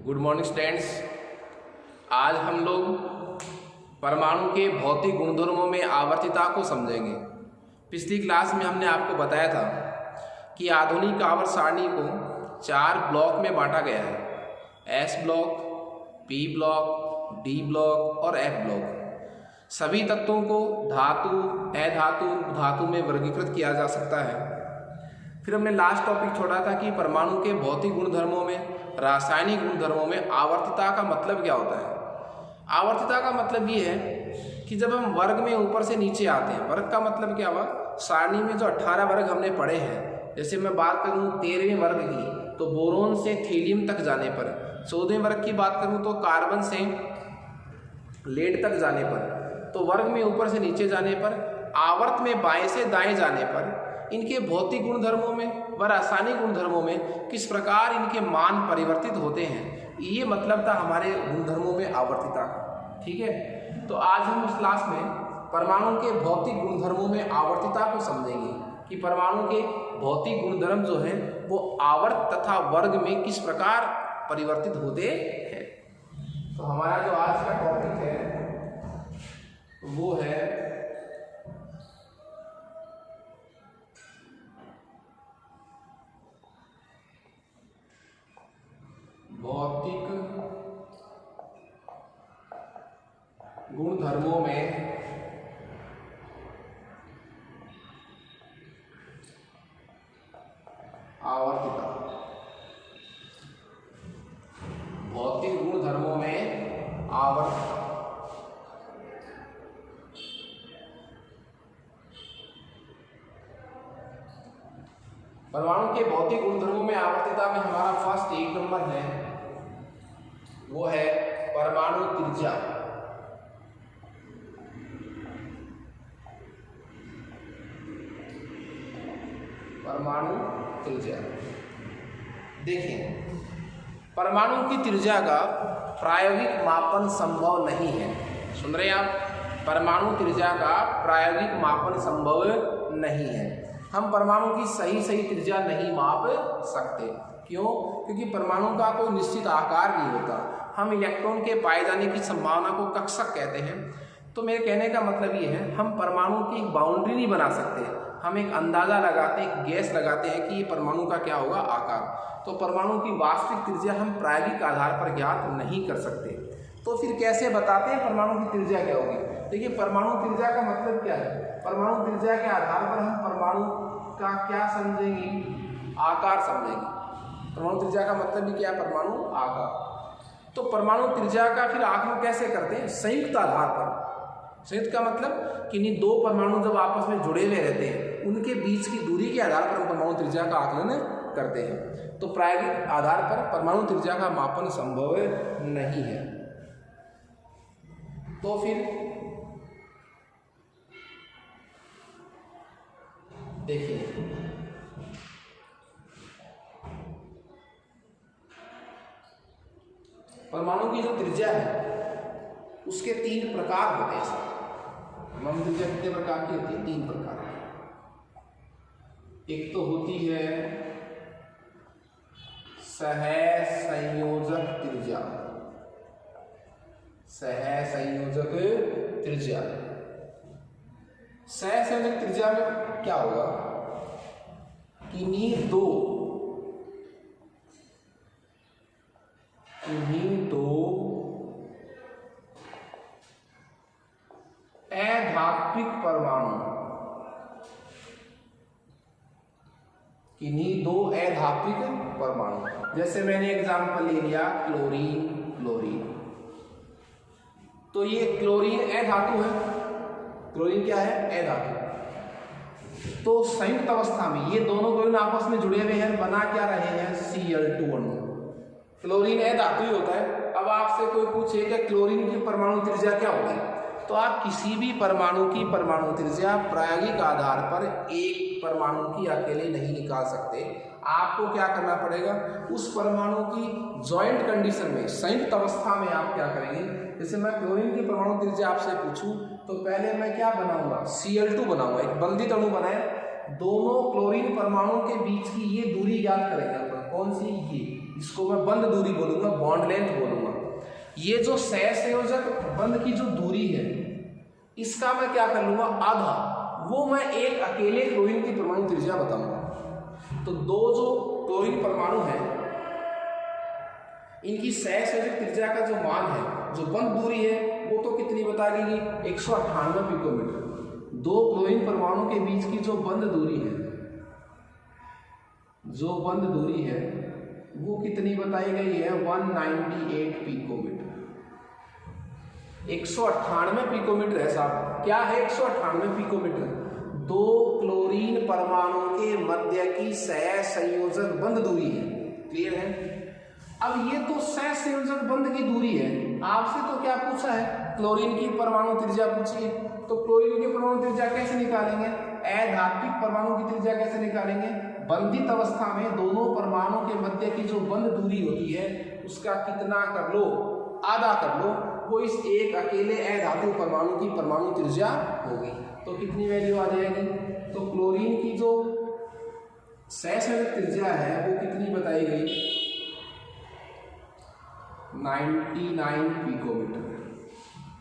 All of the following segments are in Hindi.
Good morning students. आज हम लोग परमाणु के भौतिक गुणधर्मों में आवर्तिता को समझेंगे। पिछली क्लास में हमने आपको बताया था कि आधुनिक आवर्त सारणी को 4 ब्लॉक में बांटा गया है। S block, P block, D block और एफ ब्लॉक। सभी तत्वों को धातु, अधातु, धातु में वर्गीकृत किया जा सकता है। फिर हमने लास्ट टॉपिक छोड़ा था कि परमाणु के भौतिक गुणधर्मों में, रासायनिक गुणधर्मों में आवर्तिता का मतलब क्या होता है। आवर्तिता का मतलब ये है कि जब हम वर्ग में ऊपर से नीचे आते हैं, वर्ग का मतलब क्या हुआ, सारणी में जो 18 वर्ग हमने पढ़े हैं, जैसे मैं बात करूं 13वें वर्ग की तो बोरोन से थीलियम तक जाने पर, 14वें वर्ग की बात करूं तो कार्बन से लेड तक जाने पर, तो वर्ग में ऊपर से नीचे जाने पर, आवर्त में बाएं से दाएं जाने पर इनके भौतिक गुणधर्मों में व रासायनिक गुणधर्मों में किस प्रकार इनके मान परिवर्तित होते हैं, ये मतलब था हमारे गुणधर्मों में आवर्तिता का। ठीक है, तो आज हम उस क्लास में परमाणु के भौतिक गुणधर्मों में आवर्तिता को समझेंगे कि परमाणु के भौतिक गुणधर्म जो हैं वो आवर्त तथा वर्ग में किस प्रकार परिवर्तित होते हैं। तो हमारा जो आज का टॉपिक है वो है भौतिक गुणधर्मों में आवर्तिता। भौतिक गुणधर्मों में आवर्तिता। परमाणु के भौतिक गुणधर्मों में आवर्तिता में हमारा फर्स्ट 1 नंबर है, वो है परमाणु त्रिज्या। परमाणु त्रिज्या देखिए, परमाणु की त्रिज्या का प्रायोगिक मापन संभव नहीं है। सुन रहे हैं आप, परमाणु त्रिज्या का प्रायोगिक मापन संभव नहीं है। हम परमाणु की सही त्रिज्या नहीं माप सकते। क्यों? क्योंकि परमाणु का कोई निश्चित आकार नहीं होता। हम इलेक्ट्रॉन के पाए जाने की संभावना को कक्षक कहते हैं। तो मेरे कहने का मतलब ये है, हम परमाणु की एक बाउंड्री नहीं बना सकते। हम एक अंदाजा लगाते हैं, एक गैस लगाते हैं कि ये परमाणु का क्या होगा, आकार। तो परमाणु की वास्तविक त्रिज्या हम प्रायोगिक आधार पर ज्ञात नहीं कर सकते। तो फिर कैसे बताते हैं परमाणु की त्रिज्या क्या होगी? देखिए, परमाणु त्रिज्या का मतलब क्या है? परमाणु त्रिज्या के आधार पर हम परमाणु का क्या समझेंगे, आकार समझेंगे। परमाणु त्रिज्या का मतलब भी क्या है, परमाणु आकार। तो परमाणु त्रिज्या का फिर आकलन कैसे करते हैं? संयुक्त आधार पर। संयुक्त का मतलब कि इन्हीं 2 परमाणु जब आपस में जुड़े हुए रहते हैं, उनके बीच की दूरी के आधार पर हम परमाणु त्रिज्या का आकलन करते हैं। तो प्रायोगिक आधार पर परमाणु त्रिज्या का मापन संभव नहीं है। तो फिर देखिए, परमाणु की जो त्रिज्या है उसके 3 प्रकार होते हैं। परमाणु त्रिज्या कितने प्रकार की होती है? 3 प्रकार की। एक तो होती है सहसंयोजक त्रिज्या। सहसंयोजक त्रिज्या। सहसंयोजक त्रिज्या में क्या होगा कि इन्हीं दो अधात्विक परमाणु, किन्हीं 2 अधात्विक परमाणु, जैसे मैंने एग्जांपल ले लिया क्लोरीन। तो ये क्लोरीन अधातु है। क्लोरीन क्या है? अधातु। तो संयुक्त अवस्था में ये दोनों क्लोरीन आपस में जुड़े हुए हैं, बना क्या रहे हैं? Cl2 अणु। क्लोरीन अधातु ही होता है। अब आपसे कोई पूछे कि क्लोरीन की परमाणु त्रिज्या क्या होगी, तो आप किसी भी परमाणु की परमाणु त्रिज्या प्रायोगिक आधार पर एक परमाणु की अकेले नहीं निकाल सकते। आपको क्या करना पड़ेगा, उस परमाणु की जॉइंट कंडीशन में, संयुक्त अवस्था में आप क्या करेंगे। जैसे मैं क्लोरीन की परमाणु त्रिज्या आपसे पूछूं तो पहले मैं क्या बनाऊंगा? Cl2 बनाऊंगा, एक बंधित अणु बनाए। दोनों क्लोरीन परमाणु के बीच की ये दूरी ज्ञात करेंगे अपन। कौन सी? ये इसको मैं बंद दूरी बोलूँगा, बॉन्ड लेंथ बोलूँगा। ये जो सहसंयोजक बंध की जो दूरी है इसका मैं क्या कर लूँगा, आधा, वो मैं एक अकेले क्लोरीन की परमाणु त्रिज्या बताऊँगा। तो दो जो क्लोरीन परमाणु हैं इनकी सहसंयोजक त्रिज्या का जो मान है, जो बंध दूरी है, वो तो कितनी बता दी, 198 पिकोमीटर। दो क्लोरीन परमाणु के बीच की जो बंध दूरी है, जो बंध दूरी है वो कितनी बताई गई है, 198 पिकोमीटर। 198 पिकोमीटर है साहब। क्या है 198 पिकोमीटर? दो क्लोरीन परमाणु के मध्य की सहसंयोजक बंध दूरी है। क्लियर है? अब ये तो सहसंयोजक बंध की दूरी है, आपसे तो क्या पूछा है, क्लोरीन की परमाणु त्रिज्या पूछी है। तो क्लोरीन की परमाणु त्रिज्या कैसे निकालेंगे, अधात्विक परमाणु की त्रिज्या कैसे निकालेंगे, बंधित अवस्था में दोनों परमाणु के मध्य की जो बंध दूरी होती है उसका कितना कर लो, आधा कर लो, वो इस एक अकेले अधातु परमाणु की परमाणु त्रिज्या होगी। तो कितनी वैल्यू आ जाएगी, तो क्लोरीन की जो सहसंयोजक त्रिज्या है वो कितनी बताई गई, 99 पिकोमीटर।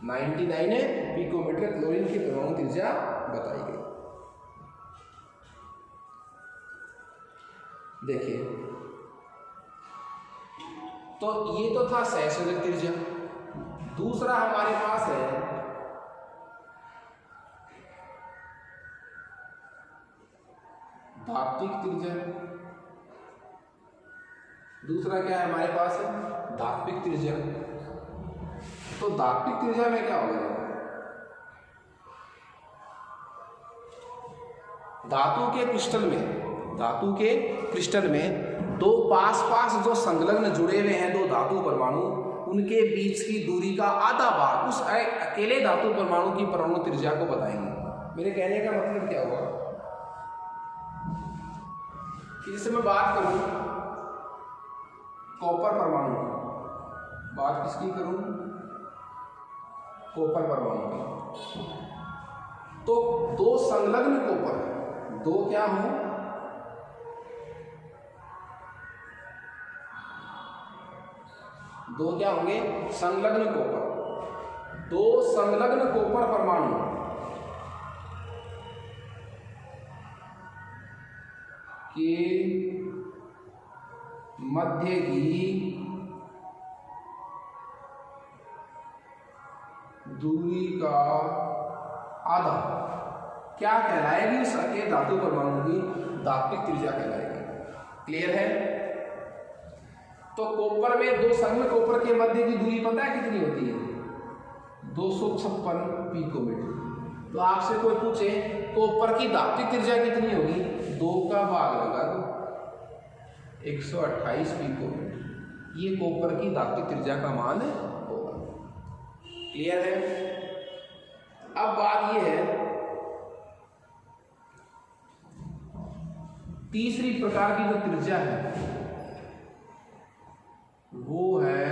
99 पिकोमीटर क्लोरीन की परमाणु त्रिज्या बताई गई। देखिए, तो ये तो था सहसंयोजक त्रिज्या। दूसरा हमारे पास है धात्विक त्रिज्या। दूसरा क्या है हमारे पास, धात्विक त्रिज्या। तो धात्विक त्रिज्या में क्या होगा, धातु के क्रिस्टल में दो पास जो संलग्न जुड़े हुए हैं, दो धातु परमाणु, उनके बीच की दूरी का आधा भाग उस अकेले धातु परमाणु की परमाणु त्रिज्या को बताएंगे। मेरे कहने का मतलब क्या हुआ कि जैसे मैं बात करूं कॉपर परमाणु की, बात किसकी करूं, कॉपर परमाणु की, तो दो संलग्न कॉपर, दो क्या हो, दो क्या होंगे, संलग्न कॉपर। दो संलग्न कॉपर परमाणु के मध्य की दूरी का आधा क्या कहलाएगी, उस अकेले धातु परमाणु की धात्विक त्रिज्या कहलाएगी। क्लियर है? तो कॉपर में दो संलग्न कॉपर के मध्य की दूरी पता है कितनी होती है, 256 पिकोमीटर। तो आपसे कोई पूछे कॉपर की धात्विक त्रिज्या कितनी होगी, 2 का भाग लगा दो, 128 पिकोमीटर। ये कॉपर की धात्विक त्रिज्या का मान होगा। क्लियर है? अब बात ये है, तीसरी प्रकार की जो त्रिज्या है वो है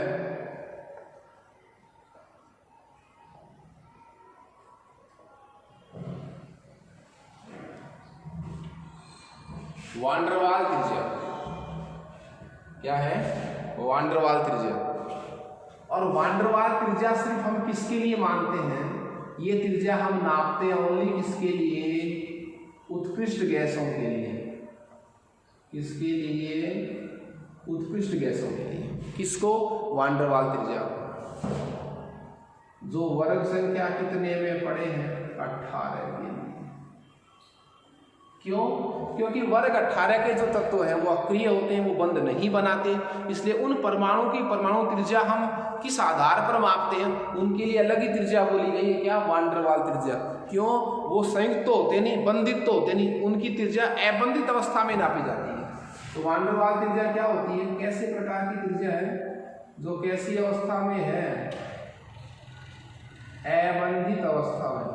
वान डेर वाल त्रिज्या। क्या है? वान डेर वाल त्रिज्या। और वान डेर वाल त्रिज्या सिर्फ हम किसके लिए मानते हैं, ये त्रिज्या हम नापते हैं ओनली किसके लिए, उत्कृष्ट गैसों के लिए। किसके लिए? उत्कृष्ट गैसों के लिए। किसको? वान डेर वाल त्रिज्या। जो वर्ग संख्या कितने में पड़े हैं, 18 के लिए। क्यों? क्योंकि वर्ग 18 के जो तत्व हैं वो अक्रिय होते हैं, वो बंध नहीं बनाते, इसलिए उन परमाणु की परमाणु त्रिज्या हम किस आधार पर मापते हैं, उनके लिए अलग ही त्रिज्या बोली गई है। क्या? वान डेर वाल त्रिज्या। क्यों? वो संयुक्त तो होते नहीं, बंधित तो होते नहीं, उनकी त्रिज्या अबंधित अवस्था में नापी जाती है। तो वान डेर वाल त्रिज्या क्या होती है, कैसे प्रकार की त्रिज्या है, जो कैसी अवस्था में है, अबंधित अवस्था में,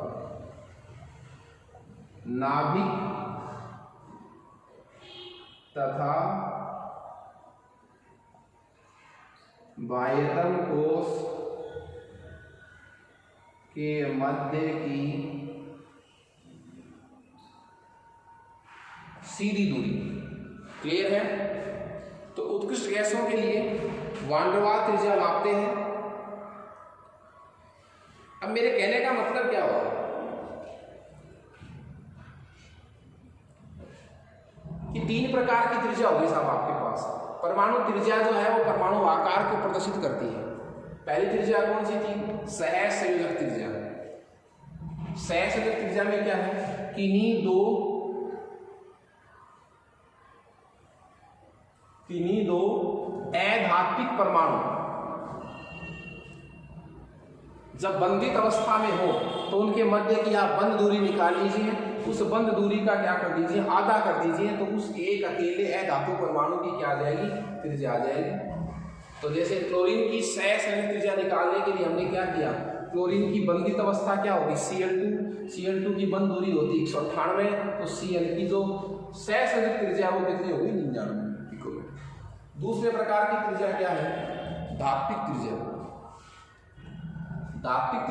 नाभिक तथा बाह्यतम कोश के मध्य की सीधी दूरी। क्लियर है? तो उत्कृष्ट गैसों के लिए वान डेर वाल्स त्रिज्या मापते हैं। अब मेरे कहने का मतलब क्या हुआ कि 3 प्रकार की त्रिज्या होगी साहब आपके पास। परमाणु त्रिज्या जो है वो परमाणु आकार को प्रदर्शित करती है। पहली त्रिज्या कौन सी थी? सहसंयोजक त्रिज्या। सहसंयोजक त्रिज्या में क्या है? किन्हीं दो अधात्विक परमाणु जब बंधित अवस्था में हो तो उनके मध्य की आप बंद दूरी निकाल लीजिए, उस बंद दूरी का क्या कर दीजिए? आधा कर दीजिए, तो उस एक अकेले अधातु परमाणु की क्या आ जाएगी? त्रिज्या आ जाएगी। तो जैसे क्लोरीन की सहसंयोजक त्रिज्या निकालने के लिए हमने क्या किया? क्लोरीन की बंधित अवस्था क्या होगी? Cl2 की बंद दूरी होती है 198, तो Cl की जो सहसंयोजक त्रिज्या वो कितनी होगी? 99 पिकोमीटर। दूसरे प्रकार की त्रिज्या क्या है? धात्विक त्रिज्या। धात्विक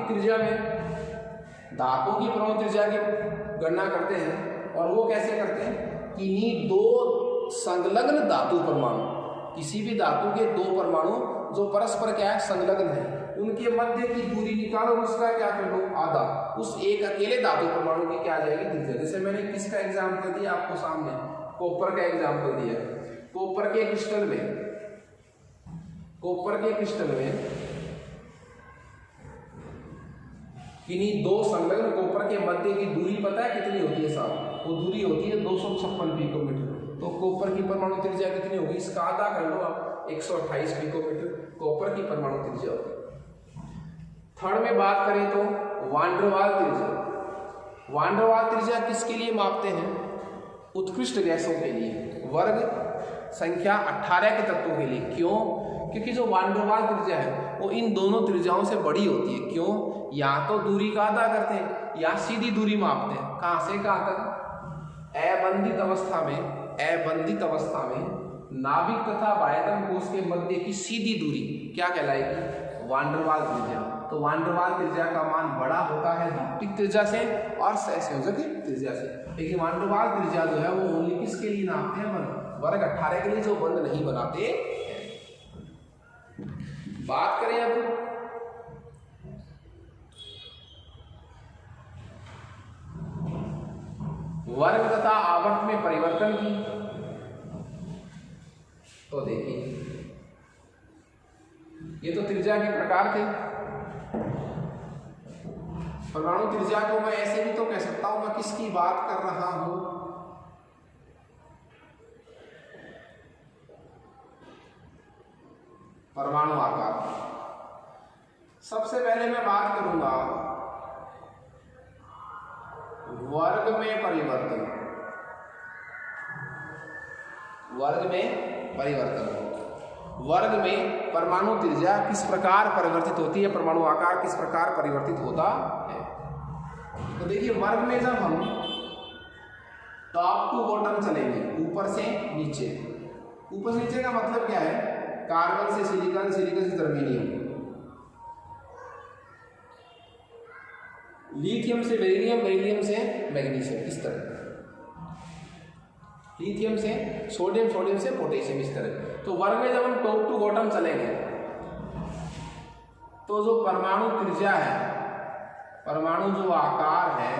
त्रिज्या में धातुओं की परमाणु त्रिज्या की गणना करते हैं, और वो कैसे करते हैं? किन्हीं 2 संलग्न धातु परमाणु, किसी भी धातु के 2 परमाणु जो परस्पर क्या है? संलग्न है, उनके मध्य की दूरी निकालो और उसका क्या कर लो? आधा। उस एक अकेले धातु परमाणु की क्या आ जाएगी? त्रिज्या। जैसे मैंने किसका एग्जाम्पल दिया आपको सामने? कॉपर का एग्जाम्पल दिया। कॉपर के क्रिस्टल में किन्हीं 2 संलग्न कॉपर के मध्य की दूरी पता है कितनी होती है साहब? वो दूरी होती है 256 पिकोमीटर। तो कॉपर की परमाणु त्रिज्या कितनी होगी? इसका आधा कर लो आप, 128 पिकोमीटर कॉपर की परमाणु त्रिज्या होगी। थर्ड में बात करें तो वान डेर वाल्स त्रिज्या। वान डेर वाल्स त्रिज्या किसके लिए मापते हैं? उत्कृष्ट गैसों के लिए, वर्ग संख्या 18 के तत्वों के लिए। क्यों? क्योंकि जो वान डेर वाल्स त्रिज्या है वो इन दोनों त्रिज्याओं से बड़ी होती है। क्यों? या तो दूरी का आधा करते हैं या सीधी दूरी मापते हैं। कहां से कहां तक? अबंधित अवस्था में नाभिक तथा बाह्यतम कोश के मध्य की सीधी दूरी क्या कहलाएगी? वान डेर वाल्स त्रिज्या। तो वान डेर वाल्स त्रिज्या का मान बड़ा होता है धात्विक त्रिज्या से और सहसंयोजक त्रिज्या से। लेकिन वान डेर वाल्स त्रिज्या जो है वो ओनली किसके लिए नापते हैं? वर्ग 18 के लिए, जो बंद नहीं बनाते। बात करें अब वर्ग तथा आवर्त में परिवर्तन की, तो देखिए ये तो त्रिज्या के प्रकार थे। परमाणु त्रिज्या को मैं ऐसे भी तो कह सकता हूं, मैं किसकी बात कर रहा हूं? परमाणु आकार। सबसे पहले मैं बात करूंगा वर्ग में परिवर्तन। वर्ग में परमाणु त्रिज्या किस प्रकार परिवर्तित होती है, परमाणु आकार किस प्रकार परिवर्तित होता है। तो देखिए वर्ग में जब हम टॉप टू बॉटम चलेंगे, ऊपर से नीचे का मतलब क्या है? कार्बन से सिलिकॉन, सिलिकॉन से जर्मेनियम, लिथियम से बेरिलियम, बेरिलियम से मैग्नीशियम, इस तरह। लिथियम से सोडियम, सोडियम से पोटेशियम, इस तरह। तो वर्ग में जब हम टॉप टू बॉटम चलेंगे तो जो परमाणु त्रिज्या है, परमाणु जो आकार है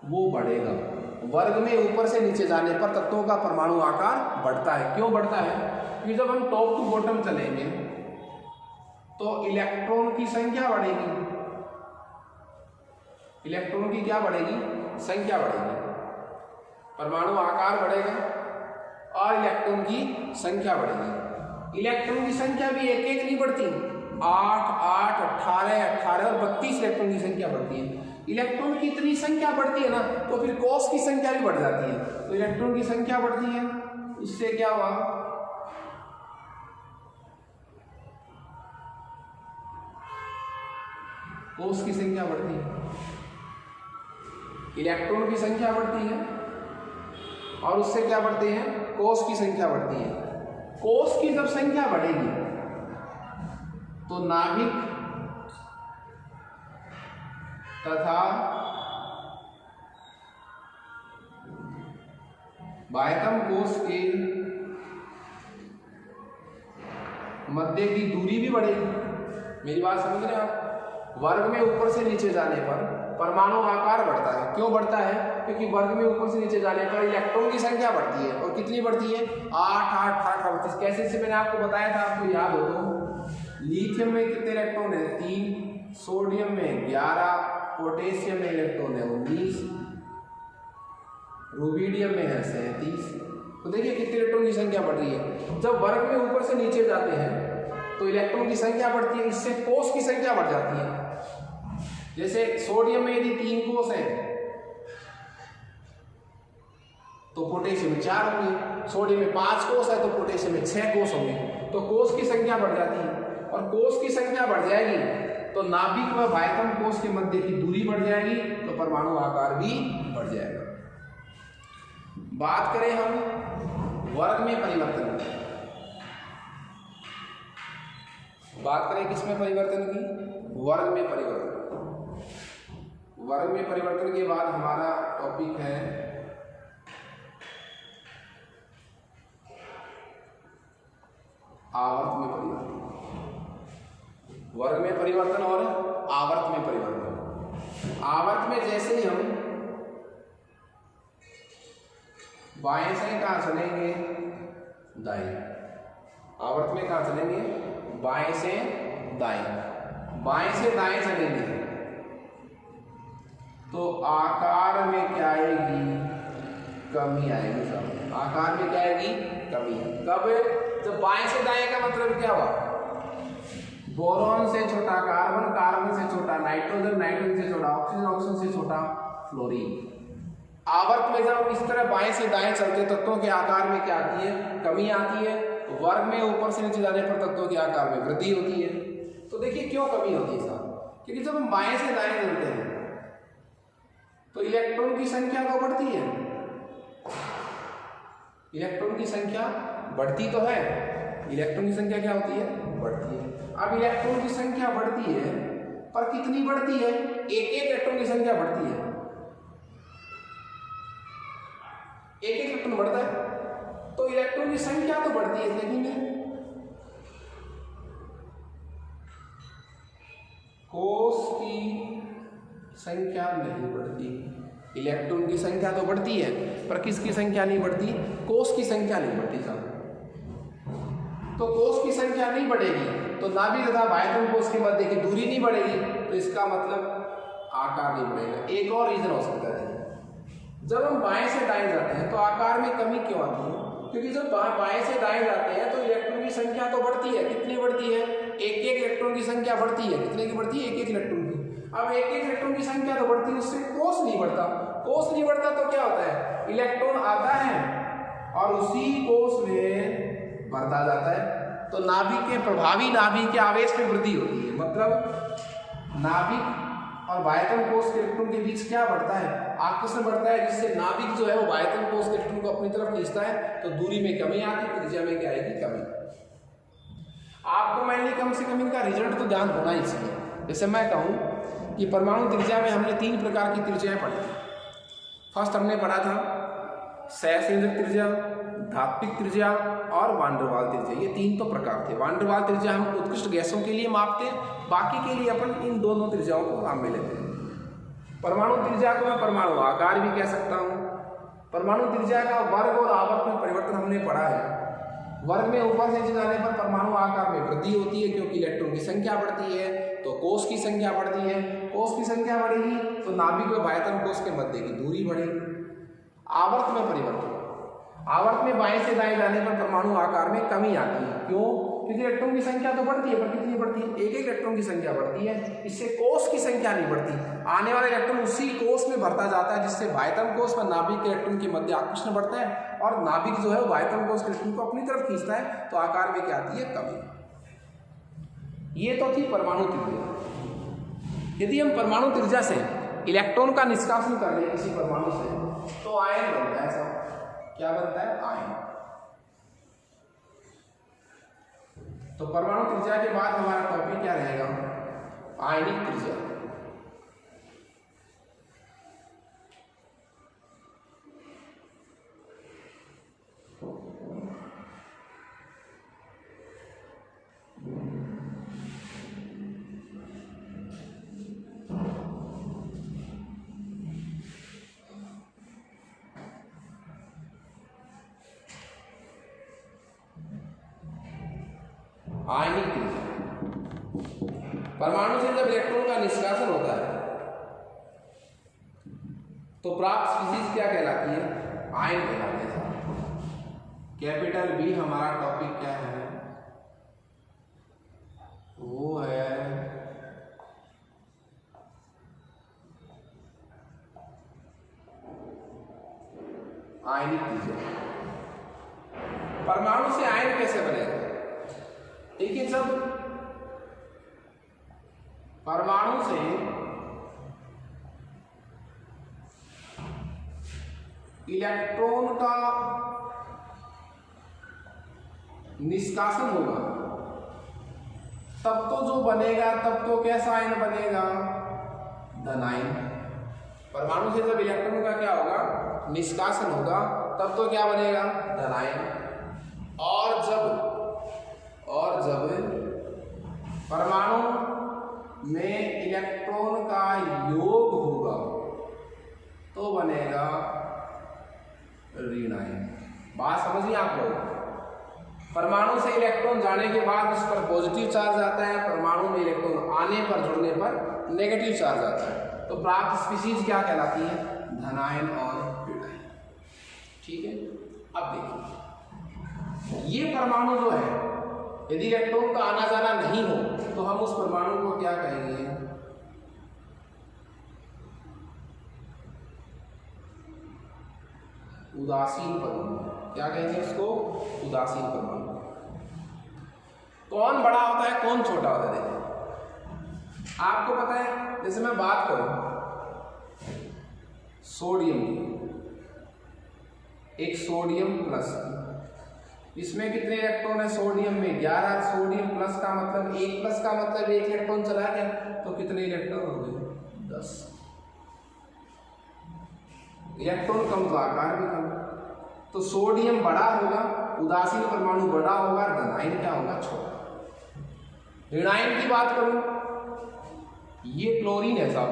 वो बढ़ेगा। वर्ग में ऊपर से नीचे जाने पर तत्वों का परमाणु आकार बढ़ता है। क्यों बढ़ता है? क्योंकि जब हम टॉप टू बॉटम चलेंगे तो इलेक्ट्रॉन की संख्या बढ़ेगी। इलेक्ट्रॉन की क्या बढ़ेगी? संख्या बढ़ेगी। परमाणु आकार बढ़ेगा और इलेक्ट्रॉन की संख्या बढ़ेगी। इलेक्ट्रॉन की संख्या भी एक एक नहीं बढ़ती, 8, 8, 18, 18 और 32 इलेक्ट्रॉन की संख्या बढ़ती है। इलेक्ट्रॉन की इतनी संख्या बढ़ती है ना, तो फिर कोष की संख्या भी बढ़ जाती है। तो इलेक्ट्रॉन की संख्या बढ़ती है, उससे क्या हुआ? कोष की संख्या बढ़ती है, इलेक्ट्रॉन की संख्या बढ़ती है और उससे क्या बढ़ते हैं? कोष की संख्या बढ़ती है। कोष की जब संख्या बढ़ेगी तो नाभिक तथा बाह्यतम कोश के मध्य की दूरी भी बढ़ेगी। मेरी बात समझ रहे हैं आप? वर्ग में ऊपर से नीचे जाने पर परमाणु आकार बढ़ता है। क्यों बढ़ता है? क्योंकि वर्ग में ऊपर से नीचे जाने पर इलेक्ट्रॉन की संख्या बढ़ती है। और कितनी बढ़ती है? 8 8 8 38। कैसे से मैंने आपको बताया था, आपको याद हो तो। लिथियम में कितने इलेक्ट्रॉन है? 3। सोडियम में 11। पोटेशियम में इलेक्ट्रॉन है 19। रुबिडियम में है 37। तो देखिए कितने इलेक्ट्रॉन की संख्या बढ़ रही है। जब वर्ग में ऊपर से नीचे जाते हैं तो इलेक्ट्रॉन की संख्या बढ़ती है, इससे कोष की संख्या बढ़ जाती है। जैसे सोडियम में यदि 3 कोष हैं तो पोटेशियम में 4 होंगे। सोडियम में 5 कोष है तो पोटेशियम में 6 कोष होंगे। तो कोष की संख्या बढ़ जाती है, और कोष की संख्या बढ़ जाएगी तो नाभिक व बाह्यतम कोष के मध्य की दूरी बढ़ जाएगी, तो परमाणु आकार भी बढ़ जाएगा। बात करें हम वर्ग में परिवर्तन की, बात करें किसमें परिवर्तन की? वर्ग में परिवर्तन। वर्ग में परिवर्तन के बाद हमारा टॉपिक है आवर्त में परिवर्तन। वर्ग में परिवर्तन और आवर्त में परिवर्तन। आवर्त में जैसे ही हम बाएं से कहां चलेंगे? दाएं। आवर्त में कहां चलेंगे? बाएं से दाएं। बाएं से दाएं चलेंगे तो आकार में क्या आएगी? कमी आएगी। सब आकार में क्या आएगी? कमी। कब? जब बाएं से दाएं का मतलब क्या हुआ? बोरॉन से छोटा कार्बन, कार्बन से छोटा नाइट्रोजन, नाइट्रोजन से छोटा ऑक्सीजन, ऑक्सीजन से छोटा फ्लोरीन। आवर्त में जब इस तरह बाएं से दाएं चलते तत्वों के आकार में क्या आती है? कमी आती है। वर्ग में ऊपर से नीचे जाने पर तत्वों के आकार में वृद्धि होती है। तो देखिए क्यों कमी होती है साहब? क्योंकि जब हम बाएं से दाएं चलते हैं तो इलेक्ट्रॉन की संख्या तो बढ़ती है, इलेक्ट्रॉन की संख्या बढ़ती तो है। इलेक्ट्रॉन की संख्या क्या होती है? बढ़ती है। अब इलेक्ट्रॉन की संख्या बढ़ती है, पर कितनी बढ़ती है? एक एक इलेक्ट्रॉन की संख्या बढ़ती है, एक एक इलेक्ट्रॉन बढ़ता है। तो इलेक्ट्रॉन की संख्या तो बढ़ती है, लेकिन कोष की संख्या नहीं बढ़ती। इलेक्ट्रॉन की संख्या तो बढ़ती है, पर किसकी संख्या नहीं बढ़ती? कोष की संख्या नहीं बढ़ती साहब। तो कोष की संख्या नहीं बढ़ेगी तो नाभिक तथा बाह्यतम कोष के मध्य की दूरी नहीं बढ़ेगी, तो इसका मतलब आकार नहीं बढ़ेगा। एक और रीजन हो सकता है, जब हम बाएं से दाएं जाते हैं तो आकार में कमी क्यों आती है? क्योंकि जब बाएं से दाएं जाते हैं तो इलेक्ट्रॉन की संख्या तो बढ़ती है। कितनी बढ़ती है? एक एक इलेक्ट्रॉन की संख्या बढ़ती है। कितने की बढ़ती है? एक एक इलेक्ट्रॉन की। अब एक एक इलेक्ट्रॉन की संख्या तो बढ़ती है, उससे कोष नहीं बढ़ता। कोष नहीं बढ़ता तो क्या होता है? इलेक्ट्रॉन आता है और उसी कोष में भरता जाता है। तो नाभिक के प्रभावी नाभिक के आवेश में वृद्धि होती है। मतलब नाभिक और बाह्यतम कोष के इलेक्ट्रॉन के बीच क्या बढ़ता है? आकर्षण बढ़ता है, जिससे नाभिक जो है वो बाह्यतम कोष के इलेक्ट्रॉन को अपनी तरफ खींचता है। तो दूरी में कमी आती है, त्रिज्या में क्या आएगी? कमी। आपको मैंने कम से कम इनका रिजल्ट तो ध्यान होना ही चाहिए। जैसे मैं कहूँ कि परमाणु त्रिज्या में हमने 3 प्रकार की त्रिज्याएं पढ़ी। फर्स्ट हमने पढ़ा था सहसंयोजक त्रिज्या, धात्विक त्रिज्या और वान डेर वाल त्रिज्या। ये 3 तो प्रकार थे। वान डेर वाल त्रिज्या हम उत्कृष्ट गैसों के लिए मापते हैं, बाकी के लिए अपन इन दोनों त्रिज्याओं को काम में लेते हैं। परमाणु त्रिज्या को मैं परमाणु आकार भी कह सकता हूँ। परमाणु त्रिज्या का वर्ग और आवर्त में परिवर्तन हमने पढ़ा है। वर्ग में ऊपर से नीचे जाने पर परमाणु आकार में वृद्धि होती है, क्योंकि इलेक्ट्रॉन की संख्या बढ़ती है तो कोष की संख्या बढ़ती है। कोष की संख्या बढ़ेगी तो नाभिक व बाह्यतम कोष के मध्य की दूरी बढ़ेगी। आवर्त में परिवर्तन, आवर्त में बाएं से दाएं जाने पर परमाणु आकार में कमी आती है। क्यों? क्योंकि इलेक्ट्रॉन की संख्या तो बढ़ती है, पर कितनी बढ़ती है? एक एक इलेक्ट्रॉन की संख्या बढ़ती है, इससे कोष की संख्या नहीं बढ़ती। आने वाला इलेक्ट्रॉन उसी कोष में भरता जाता है, जिससे बाह्यतम कोष व नाभिक के इलेक्ट्रॉन के मध्य आकर्षण बढ़ता है और नाभिक जो है वो बाह्यतम कोष के इलेक्ट्रॉन को अपनी तरफ खींचता है। तो आकार में क्या आती है? कमी। ये तो थी परमाणु त्रिज्या। यदि हम परमाणु त्रिज्या से इलेक्ट्रॉन का निष्कासन कर ले किसी परमाणु से तो आयन बनता है। सब क्या बनता है? आयन। तो परमाणु त्रिज्या के बाद हमारा टॉपिक क्या रहेगा? आयनिक त्रिज्या। आयनिक त्रिज्या। परमाणु से जब इलेक्ट्रॉन का निष्कासन होता है तो प्राप्त स्पीशीज क्या कहलाती है? आयन कहलाते हैं। कैपिटल बी हमारा टॉपिक क्या है? वो है आयनिक त्रिज्या। परमाणु से आयन कैसे बनेगा? देखिए, जब परमाणु से इलेक्ट्रॉन का निष्कासन होगा तब तो जो बनेगा, तब तो कैसा आयन बनेगा? धन आयन। परमाणु से जब इलेक्ट्रॉन का क्या होगा? निष्कासन होगा, तब तो क्या बनेगा? धन आयन। और जब परमाणु में इलेक्ट्रॉन का योग होगा तो बनेगा ऋण आयन। बात समझिए आप लोग। परमाणु से इलेक्ट्रॉन जाने के बाद उस पर पॉजिटिव चार्ज आता है, परमाणु में इलेक्ट्रॉन आने पर, जुड़ने पर नेगेटिव चार्ज आता है। तो प्राप्त स्पीशीज क्या कहलाती है? धन आयन और ऋण आयन। ठीक है। अब देखिए, ये परमाणु जो है, यदि इलेक्ट्रॉन का आना जाना नहीं हो तो हम उस परमाणु को क्या कहेंगे? उदासीन परमाणु। क्या कहेंगे इसको? उदासीन परमाणु। कौन बड़ा होता है, कौन छोटा होता है? देखिए, आपको पता है, जैसे मैं बात करूं सोडियम की, एक सोडियम प्लस, इसमें कितने इलेक्ट्रॉन है? सोडियम में 11। सोडियम प्लस का मतलब 1 प्लस का मतलब 1 इलेक्ट्रॉन चला गया, तो कितने इलेक्ट्रॉन हो गए? 10। इलेक्ट्रॉन कम तो आकार भी कम। तो सोडियम बड़ा होगा, उदासीन परमाणु बड़ा होगा, धन आयन क्या होगा? छोटा। ऋण आयन की बात करूं, ये क्लोरीन है साहब,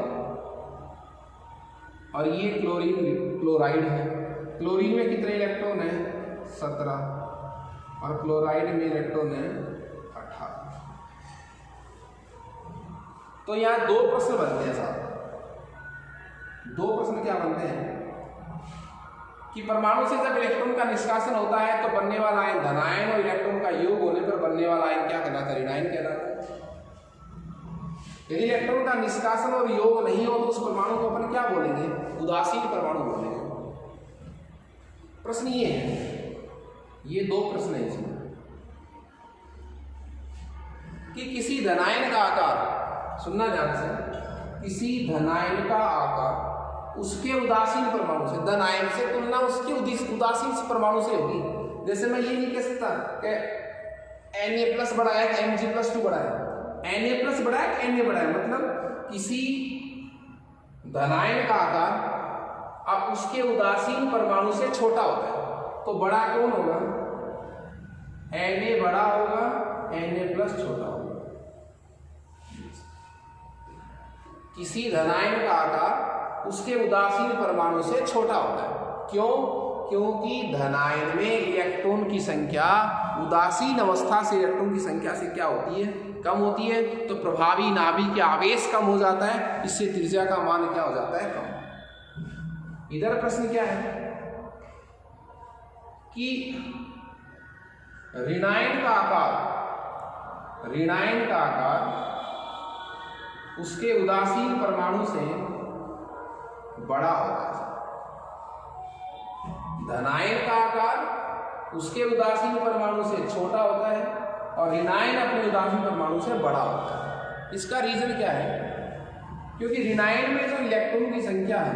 और ये क्लोराइड है। क्लोरीन में कितने इलेक्ट्रॉन है? 17, और क्लोराइड में इलेक्ट्रॉन है 18। तो यहां 2 प्रश्न बनते हैं साहब। 2 प्रश्न क्या बनते हैं कि परमाणु से जब इलेक्ट्रॉन का निष्कासन होता है तो बनने वाला आयन धन आयन, और इलेक्ट्रॉन का योग होने पर बनने वाला आयन क्या कहलाता है? ऋण आयन कहलाता है। यदि इलेक्ट्रॉन का निष्कासन और योग नहीं हो तो उस परमाणु को अपन क्या बोलेंगे? उदासीन परमाणु बोलेंगे। प्रश्न ये है, ये 2 प्रश्न है इसमें कि किसी धनायन का आकार, सुनना ध्यान से, किसी धनायन का आकार उसके उदासीन परमाणु से, धन आयन से तुलना उसके उदासीन परमाणु से होगी। जैसे मैं ये नहीं कह सकता कि Na+ बड़ा है, Mg+2 बड़ा है। Na+ बड़ा है, Na बड़ा है, मतलब किसी धनायन का आकार अब उसके उदासीन परमाणु से छोटा होता है, तो बड़ा कौन होगा? Na बड़ा होगा, Na+ छोटा होगा। किसी धनायन का आकार उसके उदासीन परमाणु से छोटा होता है। क्यों? क्योंकि धनायन में इलेक्ट्रॉन की संख्या उदासीन अवस्था से इलेक्ट्रॉन की संख्या से क्या होती है? कम होती है। तो प्रभावी नाभिक का आवेश कम हो जाता है, इससे त्रिज्या का मान क्या हो जाता है? कम। इधर प्रश्न क्या है कि ऋणायन का आकार उसके उदासीन परमाणु से बड़ा होता है। धनायन का आकार उसके उदासीन परमाणु से छोटा होता है और ऋणायन अपने उदासीन परमाणु से बड़ा होता है। इसका रीजन क्या है? क्योंकि ऋणायन में जो इलेक्ट्रॉन की संख्या है,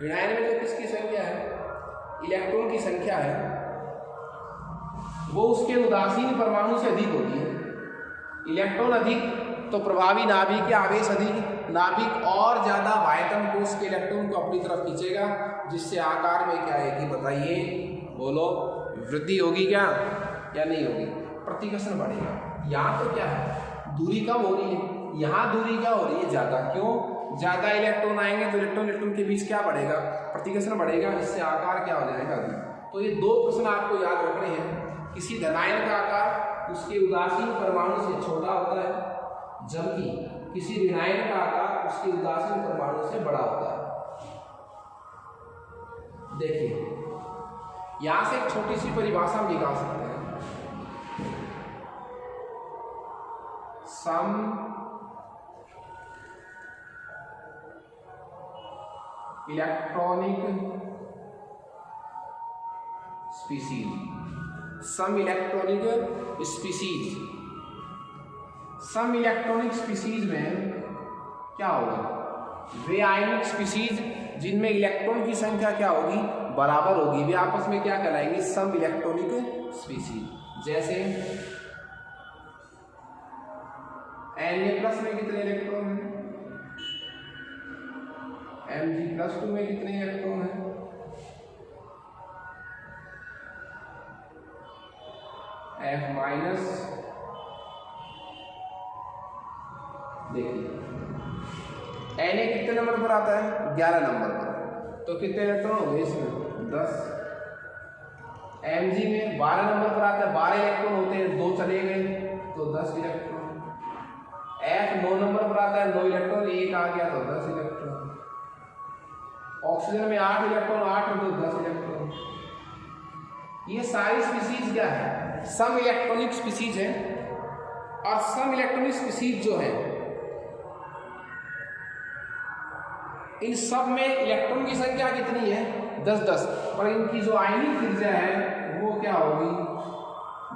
ऋणायन में जो किसकी संख्या है? इलेक्ट्रॉन की संख्या है, वो उसके उदासीन परमाणु से अधिक होती है। इलेक्ट्रॉन अधिक तो प्रभावी नाभिक के आवेश अधिक, नाभिक और ज्यादा वायतन कोश के इलेक्ट्रॉन को अपनी तरफ खींचेगा, जिससे आकार में क्या आएगी? बताइए, बोलो, वृद्धि होगी क्या या नहीं होगी? प्रतिकर्षण बढ़ेगा। यहाँ तो क्या है? दूरी कम हो रही है, यहाँ दूरी क्या हो रही है? ज्यादा। क्यों? ज्यादा इलेक्ट्रॉन आएंगे तो इलेक्ट्रॉन के बीच क्या बढ़ेगा? प्रतिकर्षण बढ़ेगा, जिससे आकार क्या हो जाएगा? अधिक। तो ये 2 प्रश्न आपको याद रखने हैं किसी धनायन का आकार उसके उदासीन परमाणु से छोटा होता है, जबकि किसी ऋणायन का आकार उसके उदासीन परमाणु से बड़ा होता है। देखिए यहां से एक छोटी सी परिभाषा हम निकाल सकते हैं। सम इलेक्ट्रॉनिक स्पीसीज, सम इलेक्ट्रॉनिक स्पीसीज, सम इलेक्ट्रॉनिक स्पीसीज में क्या होगा, वे आयनिक स्पीसीज जिनमें इलेक्ट्रॉन की संख्या क्या होगी, बराबर होगी, वे आपस में क्या कहलाएंगे, सम इलेक्ट्रॉनिक स्पीसीज। जैसे Na+ में कितने इलेक्ट्रॉन हैं, Mg+2 में कितने इलेक्ट्रॉन हैं, F-, देखिए Na कितने नंबर पर आता है, 11 नंबर पर, तो कितने इलेक्ट्रॉन हो गए इसमें, 10। Mg में 12 नंबर पर आता है, 12 इलेक्ट्रॉन होते हैं, 2 चले गए तो 10 इलेक्ट्रॉन। F 9 नंबर पर आता है, 9 इलेक्ट्रॉन, 1 आ गया तो 10 इलेक्ट्रॉन। ऑक्सीजन में 8 इलेक्ट्रॉन, 8 तो 10 इलेक्ट्रॉन। ये सारी स्पीसीज क्या है, सम इलेक्ट्रॉनिक स्पीसीज है। और सम इलेक्ट्रॉनिक स्पीसीज जो है इन सब में इलेक्ट्रॉन की संख्या कितनी है, 10-10, पर इनकी जो आयनिक त्रिज्या है वो क्या होगी,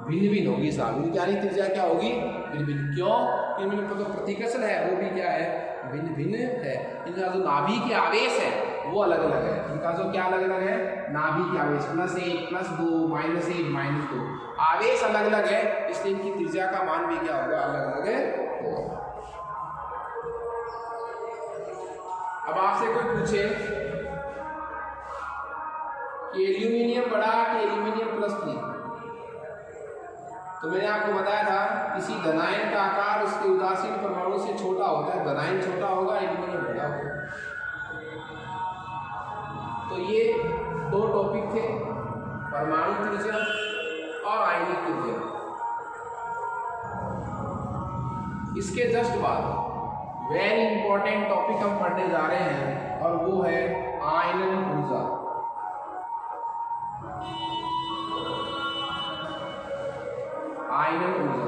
भिन्न भिन्न होगी। साहब इनकी आयनिक त्रिज्या क्या होगी, भिन्न भिन्न। क्यों, इनमें जो प्रतिकर्षण है वो भी क्या है, भिन्न भिन्न है। इनका जो नाभिक आवेश है वो अलग अलग है। इनका जो क्या अलग अलग है, नाभिक आवेश +1 +2 -1 -2 आवेश अलग अलग है, इसलिए इनकी त्रिज्या का मान भी क्या होगा, अलग अलग होगा। अब आपसे कोई पूछे कि एल्यूमिनियम बड़ा कि एल्यूमिनियम +3, तो मैंने आपको बताया था किसी धनायन का आकार उसके उदासीन परमाणु से छोटा होता है, धनायन छोटा होगा, एल्यूमिनियम बड़ा होगा। तो ये 2 टॉपिक थे, परमाणु त्रिज्या और आयनिक त्रिज्या। इसके जस्ट बाद वेरी इंपॉर्टेंट टॉपिक हम पढ़ने जा रहे हैं और वो है आयनन ऊर्जा। आयनन ऊर्जा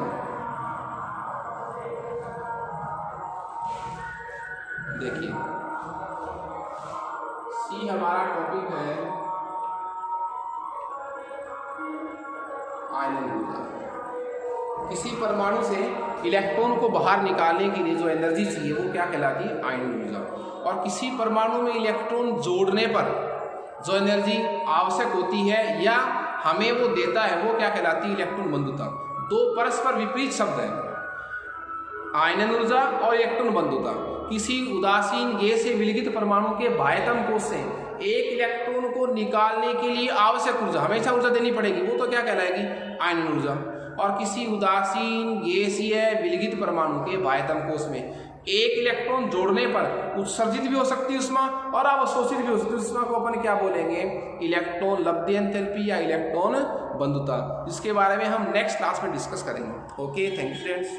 देखिए, सी हमारा टॉपिक है आयनन ऊर्जा। किसी परमाणु से इलेक्ट्रॉन को बाहर निकालने के लिए जो एनर्जी चाहिए वो क्या कहलाती है, आयनन ऊर्जा। और किसी परमाणु में इलेक्ट्रॉन जोड़ने पर जो एनर्जी आवश्यक होती है या हमें वो देता है वो क्या कहलाती है, इलेक्ट्रॉन बंधुता। 2 परस्पर विपरीत शब्द है, आयनन ऊर्जा और इलेक्ट्रॉन बंधुता। किसी उदासीन गैस से विलगित परमाणु के बाह्यतम कोश से एक इलेक्ट्रॉन को निकालने के लिए आवश्यक ऊर्जा, हमेशा ऊर्जा देनी पड़ेगी, वो तो क्या कहलाएगी, आयनन ऊर्जा। और किसी उदासीन गैसीय विलगित परमाणु के बाह्यतम कोश में एक इलेक्ट्रॉन जोड़ने पर उत्सर्जित भी हो सकती है उष्मा और अवशोषित भी हो सकती है उष्मा को अपन क्या बोलेंगे, इलेक्ट्रॉन लब्ध एंथैल्पी या इलेक्ट्रॉन बंधुता, जिसके बारे में हम नेक्स्ट क्लास में डिस्कस करेंगे। Okay, thank you friends.